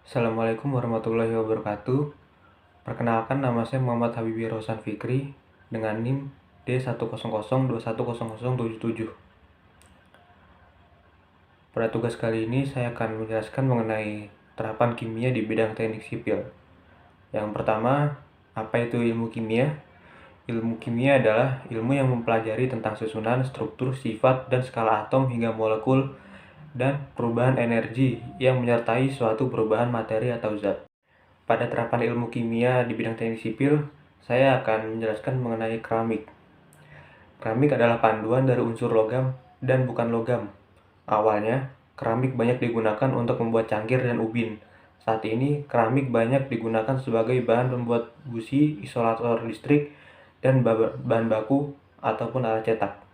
Assalamualaikum warahmatullahi wabarakatuh. Perkenalkan, nama saya Muhammad Habibi Rosan Fikri dengan NIM D100210077. Pada tugas kali ini saya akan menjelaskan mengenai terapan kimia di bidang teknik sipil. Yang pertama, apa itu ilmu kimia? Ilmu kimia adalah ilmu yang mempelajari tentang susunan, struktur, sifat, dan skala atom hingga molekul dan perubahan energi yang menyertai suatu perubahan materi atau zat. Pada terapan ilmu kimia di bidang teknik sipil, saya akan menjelaskan mengenai keramik. Keramik adalah panduan dari unsur logam dan bukan logam. Awalnya, keramik banyak digunakan untuk membuat cangkir dan ubin. Saat ini, keramik banyak digunakan sebagai bahan pembuat busi, isolator listrik, dan bahan baku ataupun alat cetak.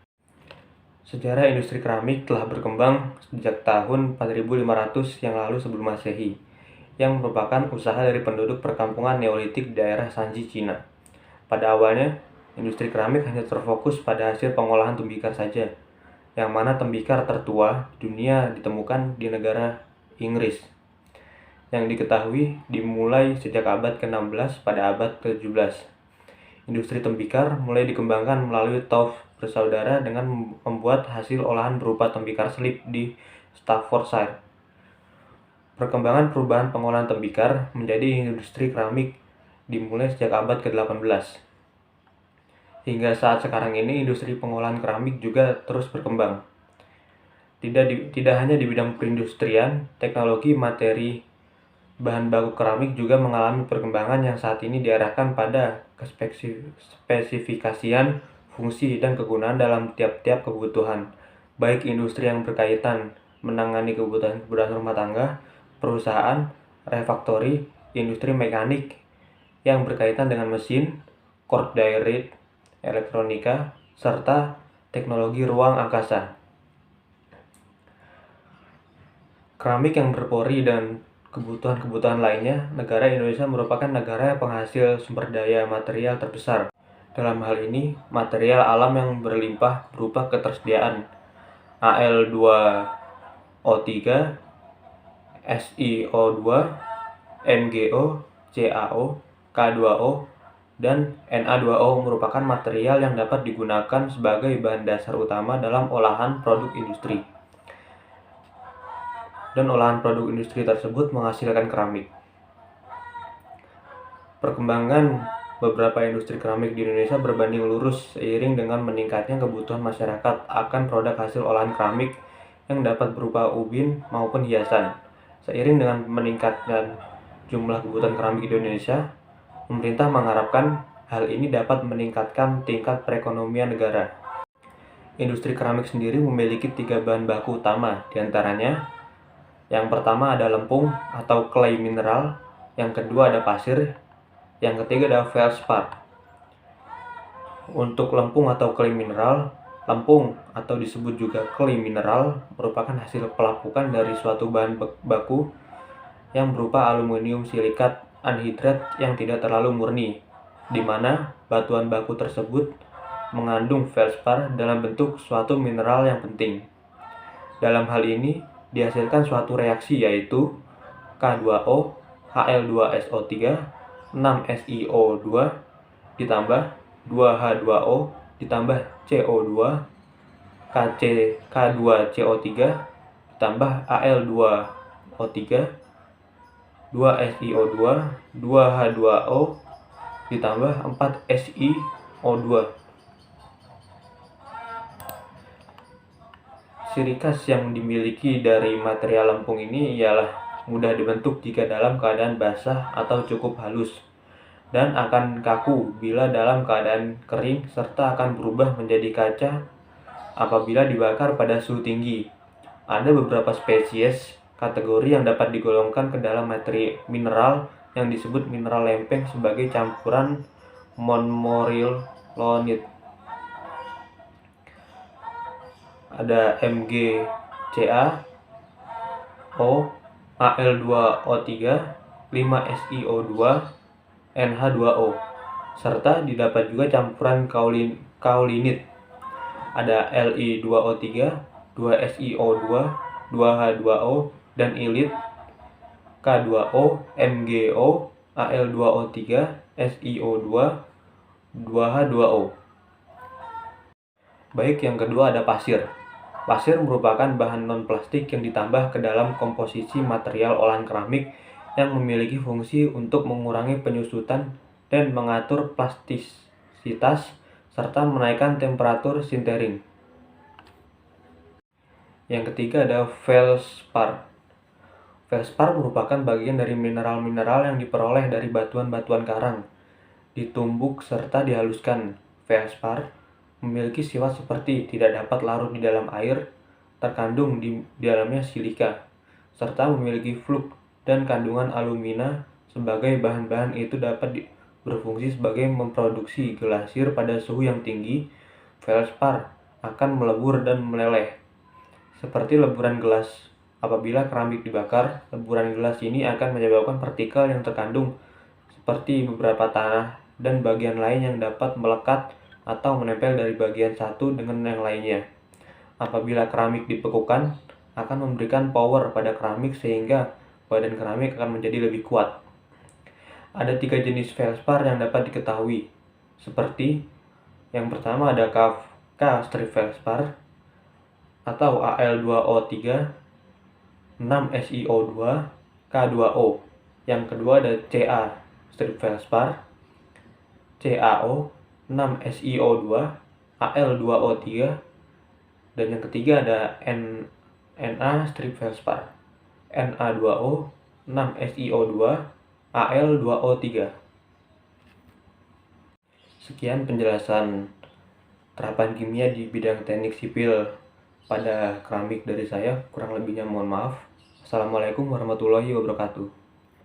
Sejarah industri keramik telah berkembang sejak tahun 4500 yang lalu sebelum Masehi, yang merupakan usaha dari penduduk perkampungan Neolitik di daerah Shanxi, Cina. Pada awalnya, industri keramik hanya terfokus pada hasil pengolahan tembikar saja, yang mana tembikar tertua di dunia ditemukan di negara Inggris, yang diketahui dimulai sejak abad ke-16 pada abad ke-17. Industri tembikar mulai dikembangkan melalui Toff bersaudara dengan membuat hasil olahan berupa tembikar selip di Staffordshire. Perkembangan perubahan pengolahan tembikar menjadi industri keramik dimulai sejak abad ke-18. Hingga saat sekarang ini, industri pengolahan keramik juga terus berkembang. Tidak hanya di bidang perindustrian, teknologi materi bahan baku keramik juga mengalami perkembangan yang saat ini diarahkan pada spesifikasian, fungsi, dan kegunaan dalam tiap-tiap kebutuhan, baik industri yang berkaitan menangani kebutuhan rumah tangga, perusahaan, refaktori, industri mekanik yang berkaitan dengan mesin, cordite, elektronika, serta teknologi ruang angkasa. Keramik yang berpori dan kebutuhan-kebutuhan lainnya, negara Indonesia merupakan negara penghasil sumber daya material terbesar. Dalam hal ini, material alam yang berlimpah berupa ketersediaan Al2O3, SiO2, NGO, CaO, K2O, dan Na2O merupakan material yang dapat digunakan sebagai bahan dasar utama dalam olahan produk industri. Dan olahan produk industri tersebut menghasilkan keramik. Perkembangan beberapa industri keramik di Indonesia berbanding lurus seiring dengan meningkatnya kebutuhan masyarakat akan produk hasil olahan keramik yang dapat berupa ubin maupun hiasan. Seiring dengan meningkatnya jumlah kebutuhan keramik di Indonesia, pemerintah mengharapkan hal ini dapat meningkatkan tingkat perekonomian negara. Industri keramik sendiri memiliki 3 bahan baku utama, diantaranya yang pertama ada lempung atau clay mineral, yang kedua ada pasir, yang ketiga ada feldspar. Untuk lempung atau clay mineral, lempung atau disebut juga clay mineral merupakan hasil pelapukan dari suatu bahan baku yang berupa aluminium silikat anhidrat yang tidak terlalu murni, di mana batuan baku tersebut mengandung feldspar dalam bentuk suatu mineral yang penting. Dalam hal ini, dihasilkan suatu reaksi yaitu K2O, Al2SO3, 6SiO2 ditambah 2H2O ditambah CO2, K2CO3 ditambah Al2O3, 2SiO2, 2H2O ditambah 4SiO2. Ciri khas yang dimiliki dari material lempung ini ialah mudah dibentuk jika dalam keadaan basah atau cukup halus, dan akan kaku bila dalam keadaan kering, serta akan berubah menjadi kaca apabila dibakar pada suhu tinggi. Ada beberapa spesies kategori yang dapat digolongkan ke dalam materi mineral yang disebut mineral lempeng sebagai campuran montmorillonite. Ada MgCa, O, Al2O3, 5SiO2, NH2O, serta didapat juga campuran kaolinit. Ada Li2O3, 2SiO2, 2H2O, dan ilit. K2O, MgO, Al2O3, SiO2, 2H2O. Baik, yang kedua ada pasir. Pasir merupakan bahan non-plastik yang ditambah ke dalam komposisi material olahan keramik yang memiliki fungsi untuk mengurangi penyusutan dan mengatur plastisitas serta menaikkan temperatur sintering. Yang ketiga ada feldspar. Feldspar merupakan bagian dari mineral-mineral yang diperoleh dari batuan-batuan karang, ditumbuk serta dihaluskan. Feldspar memiliki sifat seperti tidak dapat larut di dalam air, terkandung di dalamnya silika, serta memiliki fluk dan kandungan alumina sebagai bahan-bahan itu dapat berfungsi sebagai memproduksi glasir pada suhu yang tinggi. Feldspar akan melebur dan meleleh seperti leburan gelas. Apabila keramik dibakar, leburan gelas ini akan menyebabkan partikel yang terkandung seperti beberapa tanah dan bagian lain yang dapat melekat atau menempel dari bagian satu dengan yang lainnya. Apabila keramik dibekukan, akan memberikan power pada keramik sehingga badan keramik akan menjadi lebih kuat. Ada 3 jenis feldspar yang dapat diketahui, seperti yang pertama ada K strip feldspar atau Al2O3, 6SiO2, K2O. Yang kedua ada Ca strip feldspar, CaO, 6SiO2, Al2O3, dan yang ketiga ada Na strip feldspar, Na2O, 6SiO2, Al2O3. Sekian penjelasan terapan kimia di bidang teknik sipil pada keramik dari saya. Kurang lebihnya mohon maaf. Assalamualaikum warahmatullahi wabarakatuh.